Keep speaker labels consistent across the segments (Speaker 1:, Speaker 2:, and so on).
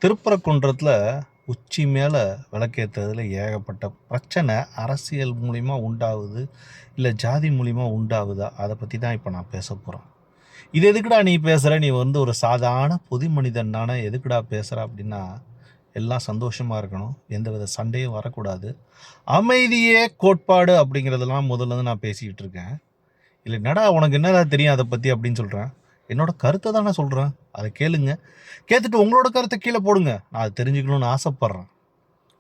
Speaker 1: திருப்பரங்குன்றத்தில் உச்சி மேலே விளக்கேற்றுறதுல ஏகப்பட்ட பிரச்சனை அரசியல் மூலிமா உண்டாகுது, இல்லை ஜாதி மூலிமா உண்டாகுதா, அதை பற்றி தான் இப்போ நான் பேச போகிறேன். இது எதுக்குடா நீ பேசுகிற, நீ ஒரு சாதாரண பொது மனிதன் தானே, எதுக்குடா பேசுகிற அப்படின்னா, எல்லாம் சந்தோஷமாக இருக்கணும், எந்த வித சண்டையும் வரக்கூடாது, அமைதியே கோட்பாடு அப்படிங்கிறதெல்லாம் முதல்ல நான் பேசிக்கிட்டு இருக்கேன். இல்லை என்னடா உனக்கு என்னடா தெரியும் அதை பற்றி அப்படின்னு சொல்கிறேன். என்னோட கருத்தை தான் நான் சொல்கிறேன், அதை கேளுங்க. கேட்டுட்டு உங்களோட கருத்தை கீழே போடுங்க, நான் அதை தெரிஞ்சுக்கணும்னு ஆசைப்பட்றேன்.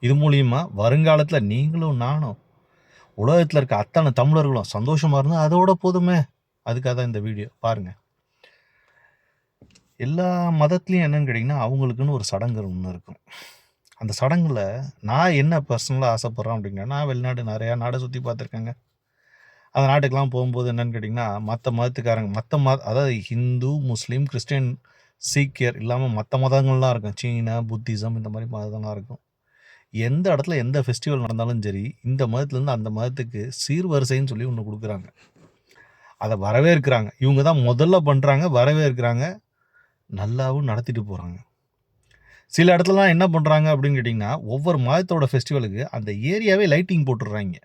Speaker 1: இது மூலியமாக வருங்காலத்தில் நீங்களும் நானும் உலகத்தில் இருக்க அத்தனை தமிழர்களும் சந்தோஷமாக இருந்தால் அதோட போதுமே. அதுக்காக தான் இந்த வீடியோ பாருங்கள். எல்லா மதத்துலேயும் என்னன்னு கேட்டிங்கன்னா அவங்களுக்குன்னு ஒரு சடங்கு ஒன்று இருக்கும். அந்த சடங்கில் நான் என்ன பர்சனலாக ஆசைப்பட்றேன் அப்படின்னா, நான் வெளிநாடு நிறையா நாடை சுற்றி பார்த்துருக்கேங்க. அந்த நாட்டுக்கெலாம் போகும்போது என்னென்னு கேட்டிங்கன்னா, மற்ற மதத்துக்காரங்க அதாவது ஹிந்து, முஸ்லீம், கிறிஸ்டின், சீக்கியர் இல்லாமல் மற்ற மதங்கள்லாம் இருக்கும். சீனா, புத்திசம், இந்த மாதிரி மதங்கள்லாம் இருக்கும். எந்த இடத்துல எந்த ஃபெஸ்டிவல் நடந்தாலும் சரி, இந்த மதத்துலேருந்து அந்த மதத்துக்கு சீர்வரிசைன்னு சொல்லி ஒன்று கொடுக்குறாங்க. அதை வரவேற்கிறாங்க. இவங்க தான் முதல்ல பண்ணுறாங்க, வரவேற்கிறாங்க, நல்லாவும் நடத்திட்டு போகிறாங்க. சில இடத்துலலாம் என்ன பண்ணுறாங்க அப்படின்னு கேட்டிங்கன்னா, ஒவ்வொரு மதத்தோட ஃபெஸ்டிவலுக்கு அந்த ஏரியாவே லைட்டிங் போட்டுடுறாங்க.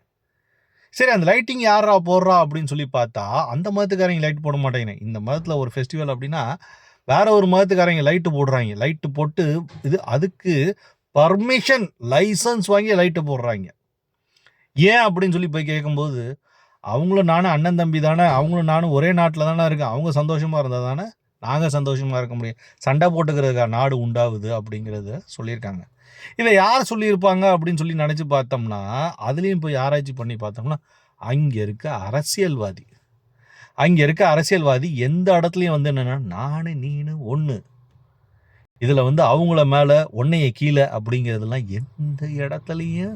Speaker 1: சரி, அந்த லைட்டிங் யாரா போடுறா அப்படின்னு சொல்லி பார்த்தா, அந்த மதத்துக்காரங்க லைட் போட மாட்டேங்க. இந்த மதத்தில் ஒரு ஃபெஸ்டிவல் அப்படின்னா வேற ஒரு மதத்துக்காரங்க லைட்டு போடுறாங்க. லைட்டு போட்டு அதுக்கு பர்மிஷன், லைசன்ஸ் வாங்கி லைட்டு போடுறாங்க. ஏன் அப்படின்னு சொல்லி போய் கேட்கும்போது, அவங்களும் நானும் அண்ணன் தம்பி தானே, அவங்களும் நானும் ஒரே நாட்டில் தானே இருக்கேன், அவங்க சந்தோஷமாக இருந்தால் தானே நாங்கள் சந்தோஷமாக இருக்க முடியும், சண்டை போட்டுக்கிறதுக்கா நாடு உண்டாகுது அப்படிங்கிறத சொல்லியிருக்காங்க. இதை யார் சொல்லியிருப்பாங்க அப்படின்னு சொல்லி நினச்சி பார்த்தோம்னா, அதுலேயும் போய் ஆராய்ச்சி பண்ணி பார்த்தோம்னா, அங்கே இருக்க அரசியல்வாதி எந்த இடத்துலையும் என்னென்னா நானு நீனு ஒன்று, இதில் அவங்கள மேலே ஒன்னைய கீழே அப்படிங்கிறதுலாம் எந்த இடத்துலையும்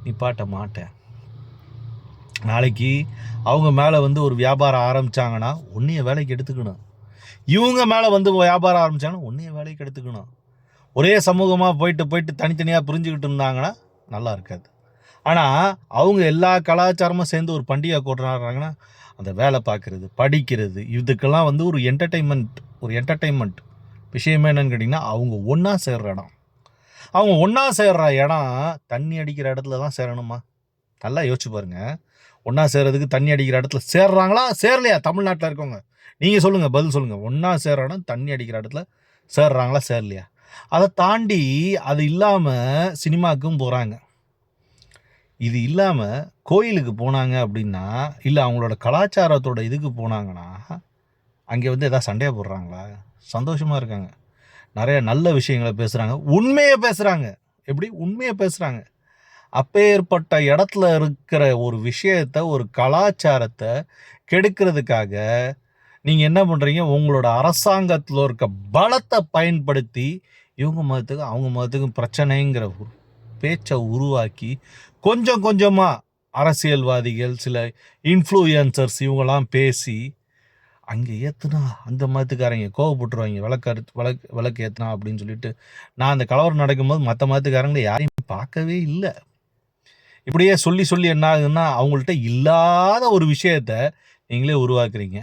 Speaker 1: நிப்பாட்ட மாட்டேன். நாளைக்கு அவங்க மேலே ஒரு வியாபாரம் ஆரம்பித்தாங்கன்னா ஒன்றைய வேலைக்கு எடுத்துக்கணும், இவங்க மேலே வியாபாரம் ஆரம்பித்தாங்கன்னா ஒன்றைய வேலைக்கு எடுத்துக்கணும். ஒரே சமூகமாக போயிட்டு தனித்தனியாக புரிஞ்சுக்கிட்டு இருந்தாங்கன்னா நல்லா இருக்காது. ஆனால் அவங்க எல்லா கலாச்சாரமும் சேர்ந்து ஒரு பண்டிகை கொண்டாடுறாங்கன்னா அந்த வேலை பார்க்குறது, படிக்கிறது, இதுக்கெல்லாம் ஒரு என்டர்டெயின்மெண்ட் விஷயமே என்னன்னு கேட்டிங்கன்னா, அவங்க ஒன்றா சேர்ற இடம் தண்ணி அடிக்கிற இடத்துல தான் சேரணுமா? நல்லா யோசிச்சு பாருங்கள். ஒன்றா சேர்றதுக்கு தண்ணி அடிக்கிற இடத்துல சேர்றாங்களா, சேரலையா? தமிழ்நாட்டில் இருக்கவங்க நீங்கள் சொல்லுங்கள், பதில் சொல்லுங்கள். ஒன்றா சேர்ற இடம் தண்ணி அடிக்கிற இடத்துல சேர்றாங்களா, சேரலையா? அதை தாண்டி அது இல்லாமல் சினிமாவுக்கும் போகிறாங்க. இது இல்லாமல் கோயிலுக்கு போனாங்க அப்படின்னா, இல்லை அவங்களோட கலாச்சாரத்தோட இதுக்கு போனாங்கன்னா, அங்கே எதாவது சண்டையாக போடுறாங்களா? சந்தோஷமாக இருக்காங்க, நிறைய நல்ல விஷயங்களை பேசுகிறாங்க, உண்மையை பேசுகிறாங்க. எப்படி உண்மையை பேசுகிறாங்க? அப்பேற்பட்ட இடத்துல இருக்கிற ஒரு விஷயத்தை, ஒரு கலாச்சாரத்தை கெடுக்கிறதுக்காக நீங்கள் என்ன பண்ணுறீங்க? உங்களோட அரசாங்கத்தில் இருக்க பலத்தை பயன்படுத்தி இவங்க மதத்துக்கு அவங்க மதத்துக்கும் பிரச்சனைங்கிற பேச்சை உருவாக்கி கொஞ்சம் கொஞ்சமாக அரசியல்வாதிகள், சில இன்ஃப்ளூயன்சர்ஸ் இவங்கெல்லாம் பேசி அங்கே ஏற்றுனா அந்த மதத்துக்காரங்க கோவப்பட்டுருவாங்க, விளக்கு ஏற்றுனா அப்படின்னு சொல்லிட்டு. நான் அந்த கலவரம் நடக்கும்போது மற்ற மதத்துக்காரங்களை யாரையும் பார்க்கவே இல்லை. இப்படியே சொல்லி என்ன ஆகுதுன்னா, அவங்கள்ட்ட இல்லாத ஒரு விஷயத்த நீங்களே உருவாக்குறீங்க.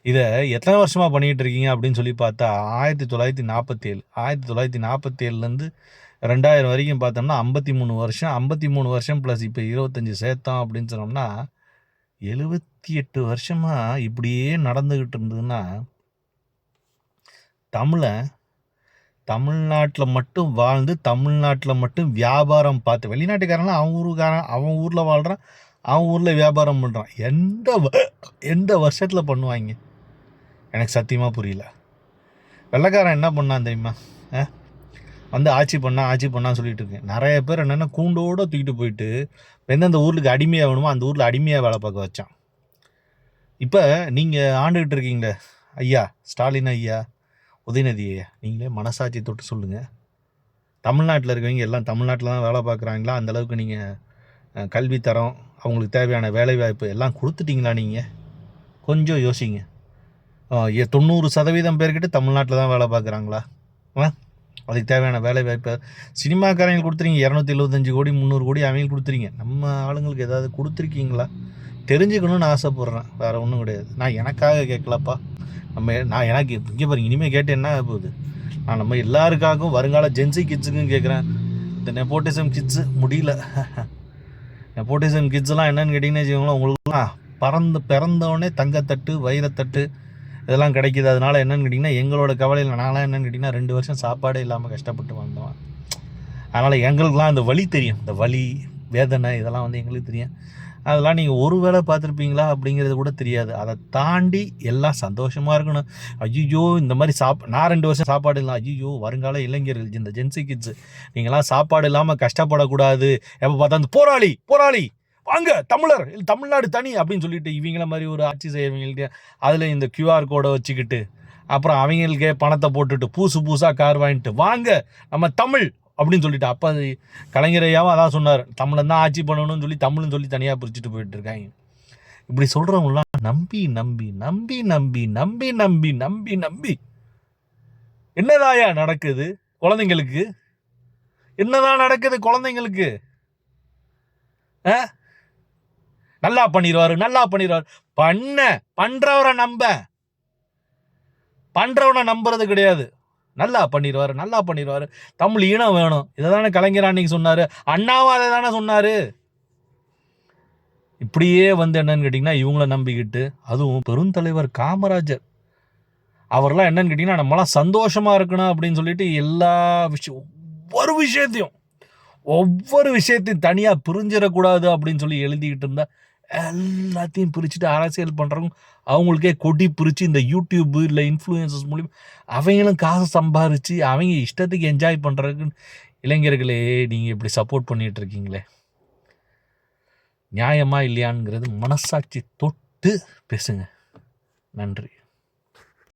Speaker 1: இதை எத்தனை வருஷமாக பண்ணிகிட்டு இருக்கீங்க அப்படின்னு சொல்லி பார்த்தா 1947 2000 வரைக்கும் பார்த்தோம்னா 53 வருஷம் ப்ளஸ் இப்போ 25 சேர்த்தோம் அப்படின்னு சொன்னோம்னா 78 வருஷமாக இப்படியே நடந்துக்கிட்டு இருந்ததுன்னா, தமிழ்நாட்டில் மட்டும் வாழ்ந்து தமிழ்நாட்டில் மட்டும் வியாபாரம் பார்த்து, வெளிநாட்டுக்காரங்களாம் அவன் ஊரில் வாழ்கிறான், அவன் ஊரில் வியாபாரம் பண்ணுறான், எந்த வருஷத்தில் பண்ணுவாங்க? எனக்கு சத்தியமாக புரியல. வெள்ளைக்காரன் என்ன பண்ணான் தெரியுமா? ஆட்சி பண்ணான்னு சொல்லிட்டு இருக்கேன். நிறைய பேர் என்னென்னா கூண்டோடு தூக்கிட்டு போயிட்டு எந்தெந்த ஊருக்கு அடிமையாக வேணுமோ அந்த ஊரில் அடிமையாக வேலை பார்க்க வச்சான். இப்போ நீங்கள் ஆண்டுகிட்டு இருக்கீங்களே ஐயா ஸ்டாலின் ஐயா, உதயநிதி ஐயா, நீங்களே மனசாட்சி தொட்டு சொல்லுங்கள். தமிழ்நாட்டில் இருக்கவங்க எல்லாம் தமிழ்நாட்டில் தான் வேலை பார்க்குறாங்களா? அந்தளவுக்கு நீங்கள் கல்வித்தரம், அவங்களுக்கு தேவையான வேலைவாய்ப்பு எல்லாம் கொடுத்துட்டிங்களா? நீங்கள் கொஞ்சம் யோசிங்க. 90% பேர்கிட்ட தமிழ்நாட்டில் தான் வேலை பார்க்குறாங்களா? அதுக்கு தேவையான வேலை வாய்ப்பை சினிமாக்காரங்களுக்கு கொடுத்துறீங்க. 275 கோடி 300 கோடி அவங்களுக்கு கொடுத்துறீங்க. நம்ம ஆளுங்களுக்கு ஏதாவது கொடுத்துருக்கீங்களா? தெரிஞ்சுக்கணும்னு ஆசைப்பட்றேன், வேறு ஒன்றும் கிடையாது. நான் எனக்காக கேட்கலப்பா, நான் எனக்கு இங்கே பாருங்க, இனிமேல் கேட்டு என்ன போகுது? நான் நம்ம எல்லாருக்காகவும் வருங்கால ஜென்சி கிட்ஸுக்கும் கேட்குறேன். இந்த நெப்போட்டிசம் கிட்ஸு முடியல. நெப்போட்டிசம் கிட்ஸ்லாம் என்னென்னு கேட்டிங்கன்னு வச்சுக்கோங்களேன், உங்களுக்குலாம் பிறந்தவொடனே தங்கத்தட்டு வைரத்தட்டு இதெல்லாம் கிடைக்கிது. அதனால் என்னென்னு கேட்டிங்கன்னா எங்களோட கவலையில் நான்லாம் என்னென்னு கேட்டிங்கன்னா 2 வருஷம் சாப்பாடே இல்லாமல் கஷ்டப்பட்டு வந்தோம். அதனால் எங்களுக்குலாம் அந்த வலி தெரியும், இந்த வலி வேதனை இதெல்லாம் வந்து எங்களுக்கு தெரியும். அதெல்லாம் நீங்கள் ஒரு வேளை பார்த்துருப்பீங்களா அப்படிங்கிறது கூட தெரியாது. அதை தாண்டி எல்லாம் சந்தோஷமாக இருக்கணும். ஐயோ இந்த மாதிரி நான் 2 வருஷம் சாப்பாடு இல்லை. ஐயோ வருங்கால இளைஞர்கள் இந்த ஜென்சி கிட்ஸு நீங்களாம் சாப்பாடு இல்லாமல் கஷ்டப்படக்கூடாது. எப்போ பார்த்தா அந்த போராளி வாங்க தமிழர் தமிழ்நாடு தனி அப்படின்னு சொல்லிட்டு இவங்கள மாதிரி ஒரு ஆட்சி செய்யறவங்களுக்கு அதில் இந்த QR கோடை வச்சுக்கிட்டு அப்புறம் அவங்களுக்கே பணத்தை போட்டுட்டு புதுசாக கார் வாங்கிட்டு வாங்க நம்ம தமிழ் அப்படின்னு சொல்லிட்டு, அப்போ அது கலைஞரையாவும் அதான் சொன்னார், தமிழன் தான் ஆட்சி பண்ணணும்னு சொல்லி தமிழ்னு சொல்லி தனியாக பிரிச்சுட்டு போயிட்டு இருக்காங்க. இப்படி சொல்கிறவங்களாம் நம்பி நம்பி நம்பி நம்பி நம்பி நம்பி நம்பி நம்பி என்னதாயா நடக்குது குழந்தைங்களுக்கு? என்னதான் நடக்குது குழந்தைங்களுக்கு? நல்லா பண்ணிடுவாரு பண்றவரை நம்புறது கிடையாது. நல்லா பண்ணிடுவாரு. தமிழ் ஈனம் வேணும். இதை தானே கலைஞர் அன்னைக்கு சொன்னாரு. அண்ணாவும் அதை தானே சொன்னாரு. இப்படியே வந்து என்னன்னு கேட்டிங்கன்னா இவங்கள நம்பிக்கிட்டு, அதுவும் பெருந்தலைவர் காமராஜர் அவர்லாம் என்னன்னு கேட்டிங்கன்னா நம்மளாம் சந்தோஷமாக இருக்கணும் அப்படின்னு சொல்லிட்டு எல்லா ஒவ்வொரு விஷயத்தையும் தனியாக பிரிஞ்சிடக்கூடாது அப்படின்னு சொல்லி எழுதிக்கிட்டு இருந்தா எல்லாத்தையும் பிரிச்சுட்டு அரசியல் பண்ணுறவங்க அவங்களுக்கே கொடி பிரித்து இந்த யூடியூப்பு இல்லை இன்ஃப்ளூயன்சஸ் மூலியம் அவங்களும் காசு சம்பாரித்து அவங்க இஷ்டத்துக்கு என்ஜாய் பண்ணுறதுக்குன்னு இளைஞர்களே நீங்கள் இப்படி சப்போர்ட் பண்ணிகிட்டு இருக்கீங்களே, நியாயமா இல்லையாங்கிறது மனசாட்சி தொட்டு பேசுங்க. நன்றி.